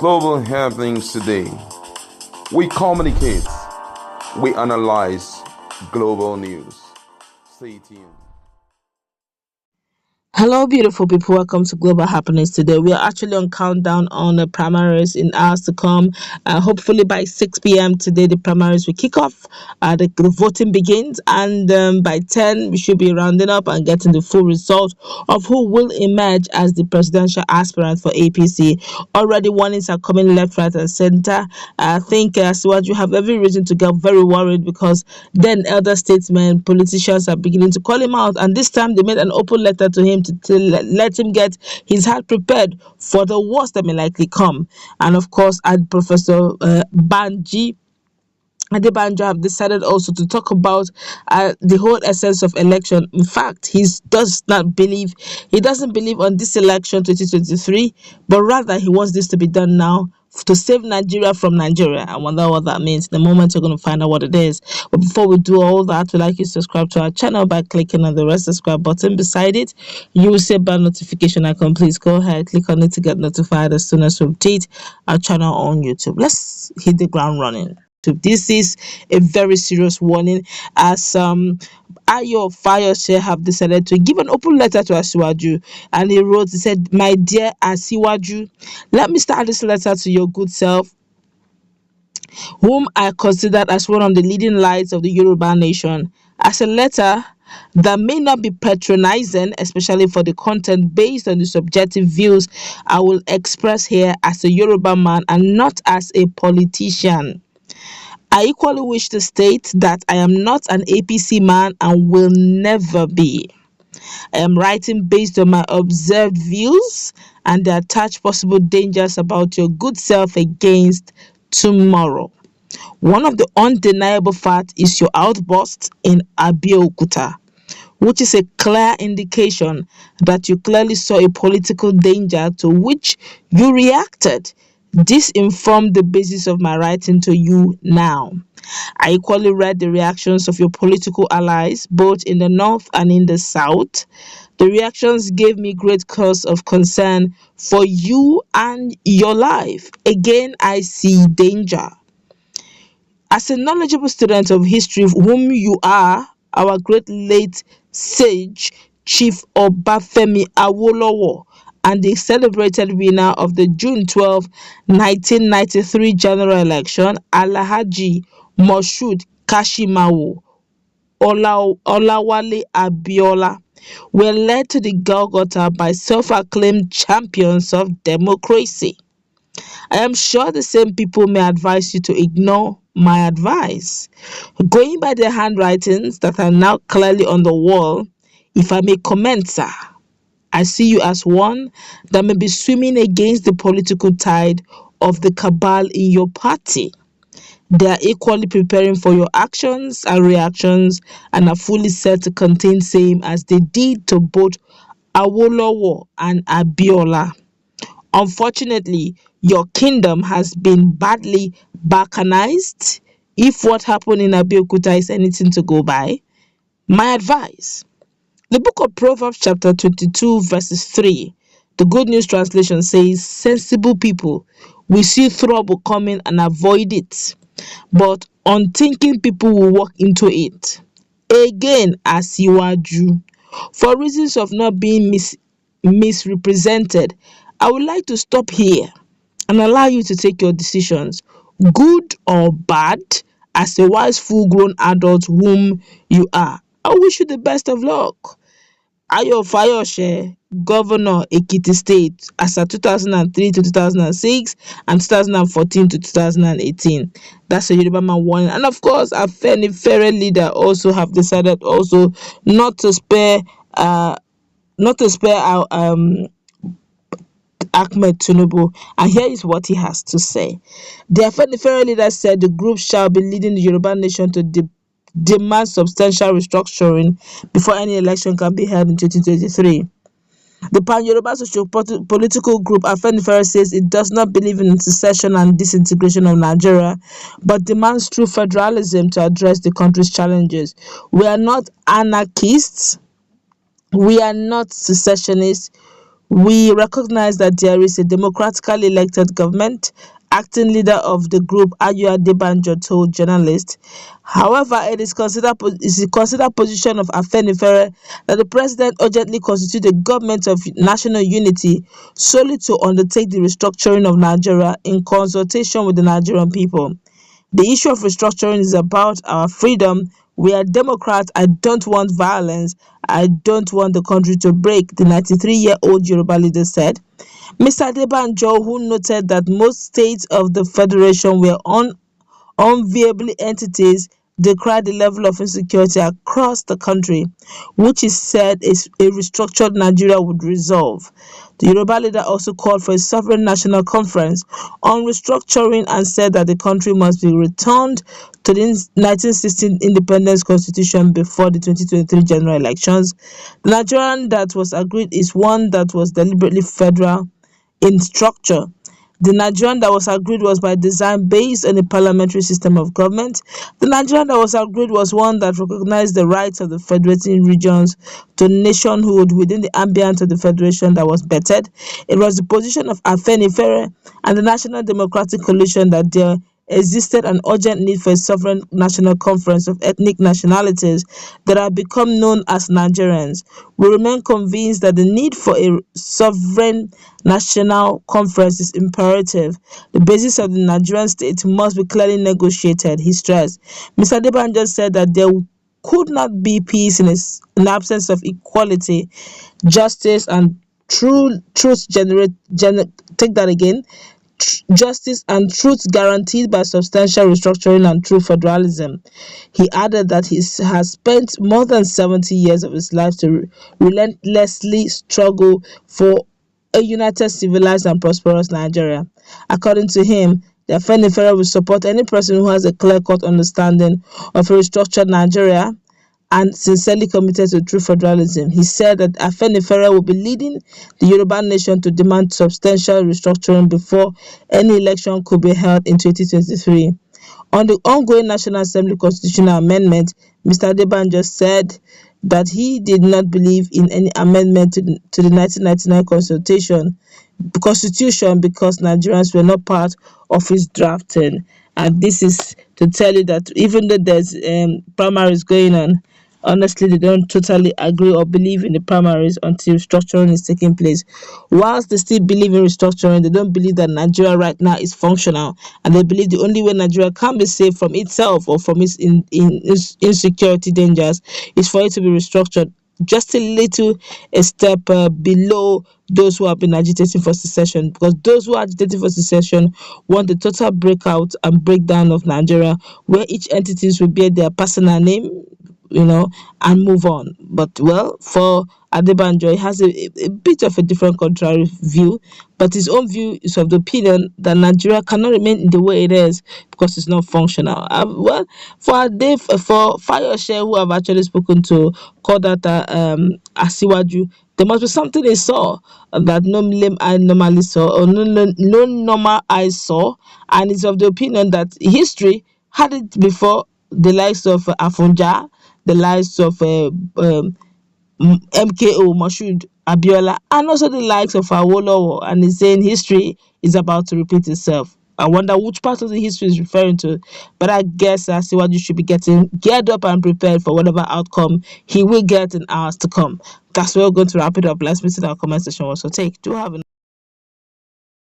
global happenings today. We communicate, we analyze global news. Stay tuned. Hello, beautiful people. Welcome to Global Happenings today. We are actually on countdown on the primaries in hours to come. Hopefully, by 6 p.m. today, the primaries will kick off. The voting begins, and by 10, we should be rounding up and getting the full result of who will emerge as the presidential aspirant for APC. Already, warnings are coming left, right, and center. I think Asiwaju have every reason to get very worried because then elder statesmen, politicians are beginning to call him out, and this time they made an open letter to him to let him get his heart prepared for the worst that may likely come. And of course, Professor Banji Adebanjo have decided also to talk about the whole essence of election. In fact, he doesn't believe on this election 2023, but rather he wants this to be done now to save Nigeria from Nigeria. I wonder what that means. The moment you're going to find out what it is. But before we do all that, we'd like you to subscribe to our channel by clicking on the red subscribe button beside it. You will see a bell notification icon. Please go ahead, click on it to get notified as soon as we update our channel on YouTube. Let's hit the ground running. This is a very serious warning as Ayo Fayose have decided to give an open letter to Asiwaju, and he said, "My dear Asiwaju, let me start this letter to your good self, whom I consider as one of the leading lights of the Yoruba nation, as a letter that may not be patronizing, especially for the content based on the subjective views I will express here as a Yoruba man and not as a politician. I equally wish to state that I am not an APC man and will never be. I am writing based on my observed views and the attached possible dangers about your good self against tomorrow. One of the undeniable facts is your outburst in Abeokuta, which is a clear indication that you clearly saw a political danger to which you reacted. This informed the basis of my writing to you now. I equally read the reactions of your political allies, both in the north and in the south. The reactions gave me great cause of concern for you and your life. Again, I see danger. As a knowledgeable student of history, whom you are, our great late sage, Chief Obafemi Awolowo, and the celebrated winner of the June 12, 1993 general election, Alhaji Moshood Kashimawo Olawale Abiola, were led to the Golgotha by self-acclaimed champions of democracy. I am sure the same people may advise you to ignore my advice. Going by the handwritings that are now clearly on the wall, if I may comment, sir, I see you as one that may be swimming against the political tide of the cabal in your party. They are equally preparing for your actions and reactions and are fully set to contain same as they did to both Awolowo and Abiola. Unfortunately, your kingdom has been badly balkanized. If what happened in Abeokuta is anything to go by, my advice. The book of Proverbs chapter 22 verses 3, the Good News Translation says, sensible people will see trouble coming and avoid it, but unthinking people will walk into it. Again, Asiwaju, for reasons of not being misrepresented, I would like to stop here and allow you to take your decisions, good or bad, as a wise, full-grown adult whom you are. I wish you the best of luck. Ayo Fayose, Governor Ekiti State, as of 2003 to 2006 and 2014 to 2018. That's a Yoruba man warning. And of course, a Fair leader also have decided also not to spare our Ahmed Tinubu, and here is what he has to say. The Fair leader said the group shall be leading the Yoruba nation to demand substantial restructuring before any election can be held in 2023. The Pan-Yoruba socio-political group Afenifere says it does not believe in secession and disintegration of Nigeria, but demands true federalism to address the country's challenges. We are not anarchists. We are not secessionists. We recognize that there is a democratically elected government. Acting leader of the group, Ayo Adebanjo, told journalists. However, it is a considered position of Afenifere that the president urgently constitute a government of national unity solely to undertake the restructuring of Nigeria in consultation with the Nigerian people. The issue of restructuring is about our freedom. We are Democrats. I don't want violence. I don't want the country to break, the 93-year-old Yoruba leader said. Mr. Adebanjo, who noted that most states of the federation were unviable entities, decried the level of insecurity across the country, which he said is a restructured Nigeria would resolve. The Yoruba leader also called for a sovereign national conference on restructuring and said that the country must be returned to the 1916 independence constitution before the 2023 general elections. The Nigerian that was agreed is one that was deliberately federal in structure. The Nigerian that was agreed was by design based on a parliamentary system of government. The Nigerian that was agreed was one that recognized the rights of the federating regions to nationhood within the ambient of the federation that was bettered. It was the position of Afenifere and the National Democratic Coalition that there existed an urgent need for a sovereign national conference of ethnic nationalities that have become known as Nigerians. We remain convinced that the need for a sovereign national conference is imperative. The basis of the Nigerian state must be clearly negotiated, he stressed. Mr. Adebanjo said that there could not be peace in the absence of equality, justice, and take that again, justice and truth guaranteed by substantial restructuring and true federalism. He added that he has spent more than 70 years of his life to relentlessly struggle for a united, civilized, and prosperous Nigeria. According to him, the Afenifere will support any person who has a clear-cut understanding of a restructured Nigeria and sincerely committed to true federalism. He said that Afenifere will be leading the Yoruba nation to demand substantial restructuring before any election could be held in 2023. On the ongoing National Assembly constitutional amendment, Mr. Adebanjo said that he did not believe in any amendment to the 1999 constitution because Nigerians were not part of its drafting. And this is to tell you that even though there's primaries going on, honestly, they don't totally agree or believe in the primaries until restructuring is taking place. Whilst they still believe in restructuring, they don't believe that Nigeria right now is functional, and they believe the only way Nigeria can be saved from itself or from its insecurity dangers is for it to be restructured just a step below those who have been agitating for secession, because those who are agitating for secession want the total breakout and breakdown of Nigeria, where each entities will bear their personal name, and move on. But well, for Adebanjo, he has a bit of a different contrary view, but his own view is of the opinion that Nigeria cannot remain in the way it is because it's not functional. Well, for Fayoshe, who I've actually spoken to, called that Asiwaju, there must be something they saw that no lame eye normally saw, or no normal eye saw, and is of the opinion that history had it before the likes of Afonja, the likes of MKO, Moshood, Abiola, and also the likes of Awolowo, and he's saying history is about to repeat itself. I wonder which part of the history is referring to, but I guess Asiwaju should be getting geared up and prepared for whatever outcome he will get in hours to come. That's where we're going to wrap it up. Let's meet in our comment section also. Do have